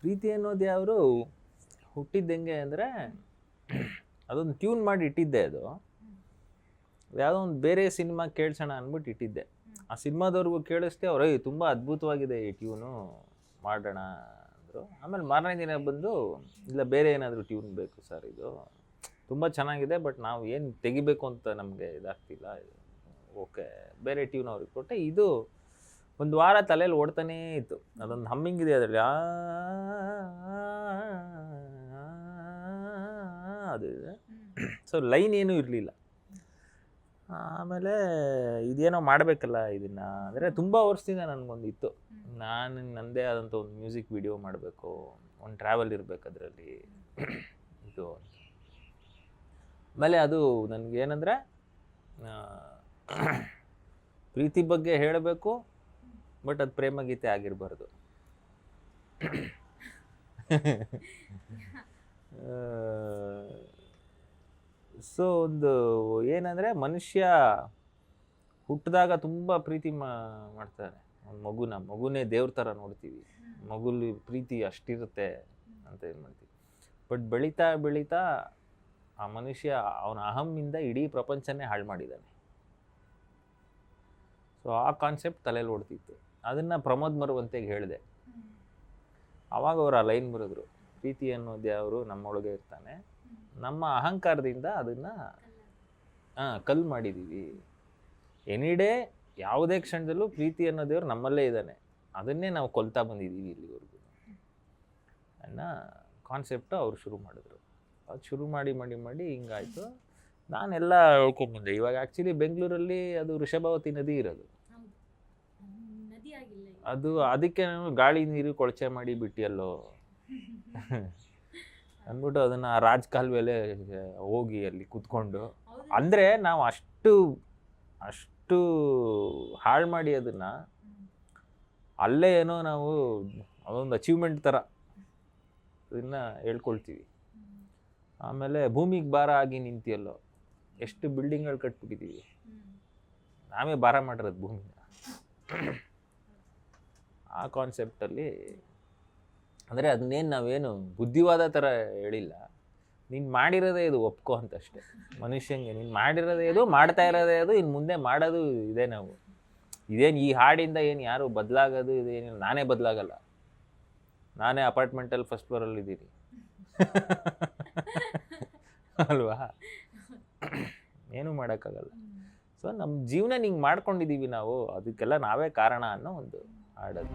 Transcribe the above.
ಪ್ರೀತಿ ಅನ್ನೋದು ಅವರು ಹುಟ್ಟಿದ್ದಂಗೆ ಅಂದರೆ ಅದೊಂದು ಟ್ಯೂನ್ ಮಾಡಿ ಇಟ್ಟಿದ್ದೆ. ಅದು ಯಾವುದೋ ಒಂದು ಬೇರೆ ಸಿನಿಮಾ ಕೇಳಿಸೋಣ ಅಂದ್ಬಿಟ್ಟು ಇಟ್ಟಿದ್ದೆ. ಆ ಸಿನಿಮಾದವ್ರಿಗೂ ಕೇಳಿಸ್ದೆ, ಅವ್ರು ತುಂಬ ಅದ್ಭುತವಾಗಿದೆ ಈ ಟ್ಯೂನು, ಮಾಡೋಣ ಅಂದರು. ಆಮೇಲೆ ಮಾರನೇ ದಿನ ಬಂದು, ಇಲ್ಲ ಬೇರೆ ಏನಾದರೂ ಟ್ಯೂನ್ ಬೇಕು ಸರ್, ಇದು ತುಂಬ ಚೆನ್ನಾಗಿದೆ ಬಟ್ ನಾವು ಏನು ತೆಗಿಬೇಕು ಅಂತ ನಮಗೆ ಇದಾಗ್ತಿಲ್ಲ, ಓಕೆ ಬೇರೆ ಟ್ಯೂನ್ ಅವ್ರಿಗೆ ಕೊಟ್ಟೆ. ಇದು ಒಂದು ವಾರ ತಲೆಯಲ್ಲಿ ಓಡ್ತಾನೇ ಇತ್ತು. ಅದೊಂದು ಹಮ್ಮಿಂಗ್ ಇದೆ ಅದರಲ್ಲಿ, ಅದು ಇದೆ. ಸೊ ಲೈನ್ ಏನೂ ಇರಲಿಲ್ಲ. ಆಮೇಲೆ ಇದೇನೋ ಮಾಡಬೇಕಲ್ಲ ಇದನ್ನು, ಅಂದರೆ ತುಂಬ ವರ್ಷದಿಂದ ನನಗೊಂದಿತ್ತು, ನಾನು ನನ್ನದೇ ಆದಂಥ ಒಂದು ಮ್ಯೂಸಿಕ್ ವಿಡಿಯೋ ಮಾಡಬೇಕು, ಒಂದು ಟ್ರಾವೆಲ್ ಇರಬೇಕು ಅದರಲ್ಲಿ ಇದು. ಆಮೇಲೆ ಅದು ನನಗೇನೆಂದರೆ ಪ್ರೀತಿ ಬಗ್ಗೆ ಹೇಳಬೇಕು, ಬಟ್ ಅದು ಪ್ರೇಮ ಗೀತೆ ಆಗಿರಬಾರ್ದು. ಸೊ ಒಂದು ಏನಂದರೆ ಮನುಷ್ಯ ಹುಟ್ಟಿದಾಗ ತುಂಬ ಪ್ರೀತಿ ಮಾಡ್ತಾನೆ. ಒಂದು ಮಗುನೇ ದೇವ್ರ ಥರ ನೋಡ್ತೀವಿ, ಮಗುಲಿ ಪ್ರೀತಿ ಅಷ್ಟಿರುತ್ತೆ ಅಂತ ಏನು ಮಾಡ್ತೀವಿ. ಬಟ್ ಬೆಳೀತಾ ಬೆಳೀತಾ ಆ ಮನುಷ್ಯ ಅವನ ಅಹಮ್ಮಿಂದ ಇಡೀ ಪ್ರಪಂಚನೇ ಹಾಳು ಮಾಡಿದ್ದಾನೆ. ಸೊ ಆ ಕಾನ್ಸೆಪ್ಟ್ ತಲೆಯಲ್ಲಿ ಓಡ್ತಿತ್ತು. ಅದನ್ನು ಪ್ರಮೋದ್ ಮರವಂತೆಗೆ ಹೇಳಿದೆ. ಆವಾಗ ಅವರು ಆ ಲೈನ್ ಬರೆದ್ರು, ಪ್ರೀತಿ ಅನ್ನೋದು ಅವರು ನಮ್ಮೊಳಗೆ ಇರ್ತಾನೆ, ನಮ್ಮ ಅಹಂಕಾರದಿಂದ ಅದನ್ನು ಕಲ್ಲು ಮಾಡಿದ್ದೀವಿ. ಎನಿ ಡೇ ಯಾವುದೇ ಕ್ಷಣದಲ್ಲೂ ಪ್ರೀತಿ ಅನ್ನೋ ದೇವ್ರು ನಮ್ಮಲ್ಲೇ ಇದ್ದಾನೆ, ಅದನ್ನೇ ನಾವು ಕೊಲ್ತಾ ಬಂದಿದ್ದೀವಿ ಇಲ್ಲಿವರೆಗೂ ಅನ್ನೋ ಕಾನ್ಸೆಪ್ಟು ಅವ್ರು ಶುರು ಮಾಡಿದ್ರು. ಅದು ಶುರು ಮಾಡಿ ಮಾಡಿ ಮಾಡಿ ಹಿಂಗಾಯಿತು. ನಾನೆಲ್ಲ ಹೇಳ್ಕೊಂಬಂದೆ. ಇವಾಗ ಆ್ಯಕ್ಚುಲಿ ಬೆಂಗಳೂರಲ್ಲಿ ಅದು ವೃಷಭಾವತಿ ನದಿ ಇರೋದು, ಅದು ಅದಕ್ಕೆ ನಾನು ಗಾಳಿ ನೀರು ಕೊಳಚೆ ಮಾಡಿ ಬಿಟ್ಟಿಯಲ್ಲೋ ಅಂದ್ಬಿಟ್ಟು ಅದನ್ನು ರಾಜ್ ಕಾಲುವೆಲೆ ಹೋಗಿ ಅಲ್ಲಿ ಕೂತ್ಕೊಂಡು, ಅಂದರೆ ನಾವು ಅಷ್ಟು ಹಾಳು ಮಾಡಿ ಅದನ್ನು ಅಲ್ಲೇ ಏನೋ ನಾವು ಅದೊಂದು ಅಚೀವ್ಮೆಂಟ್ ಥರ ಅದನ್ನು ಹೇಳ್ಕೊಳ್ತೀವಿ. ಆಮೇಲೆ ಭೂಮಿಗೆ ಭಾರ ಆಗಿ ನಿಂತಿಯಲ್ಲೋ, ಎಷ್ಟು ಬಿಲ್ಡಿಂಗ್ಗಳು ಕಟ್ಬಿಟ್ಟಿದ್ದೀವಿ, ನಾವೇ ಭಾರ ಮಾಡಿರೋದು ಭೂಮಿನ. ಆ ಕಾನ್ಸೆಪ್ಟಲ್ಲಿ ಅಂದರೆ ಅದನ್ನೇನು ನಾವೇನು ಬುದ್ಧಿವಾದ ಥರ ಹೇಳಿಲ್ಲ, ನೀನು ಮಾಡಿರೋದೇ ಇದು ಒಪ್ಕೋ ಅಂತಷ್ಟೇ. ಮನುಷ್ಯಂಗೆ ನೀನು ಮಾಡಿರೋದೇ ಇದು, ಮಾಡ್ತಾ ಇರೋದೇ ಅದು, ಇನ್ನು ಮುಂದೆ ಮಾಡೋದು ಇದೆ. ನಾವು ಇದೇನು ಈ ಹಾಡಿಂದ ಏನು ಯಾರು ಬದಲಾಗೋದು ಇದೇನು, ನಾನೇ ಬದಲಾಗಲ್ಲ, ನಾನೇ ಅಪಾರ್ಟ್ಮೆಂಟಲ್ಲಿ ಫಸ್ಟ್ ಫ್ಲೋರಲ್ಲಿ ಇದ್ದೀನಿ ಅಲ್ವಾ, ಏನೂ ಮಾಡೋಕ್ಕಾಗಲ್ಲ. ಸೊ ನಮ್ಮ ಜೀವನ ಹಿಂಗೆ ಮಾಡ್ಕೊಂಡಿದ್ದೀವಿ ನಾವು, ಅದಕ್ಕೆಲ್ಲ ನಾವೇ ಕಾರಣ ಅನ್ನೋ ಒಂದು ಹಾಡದು.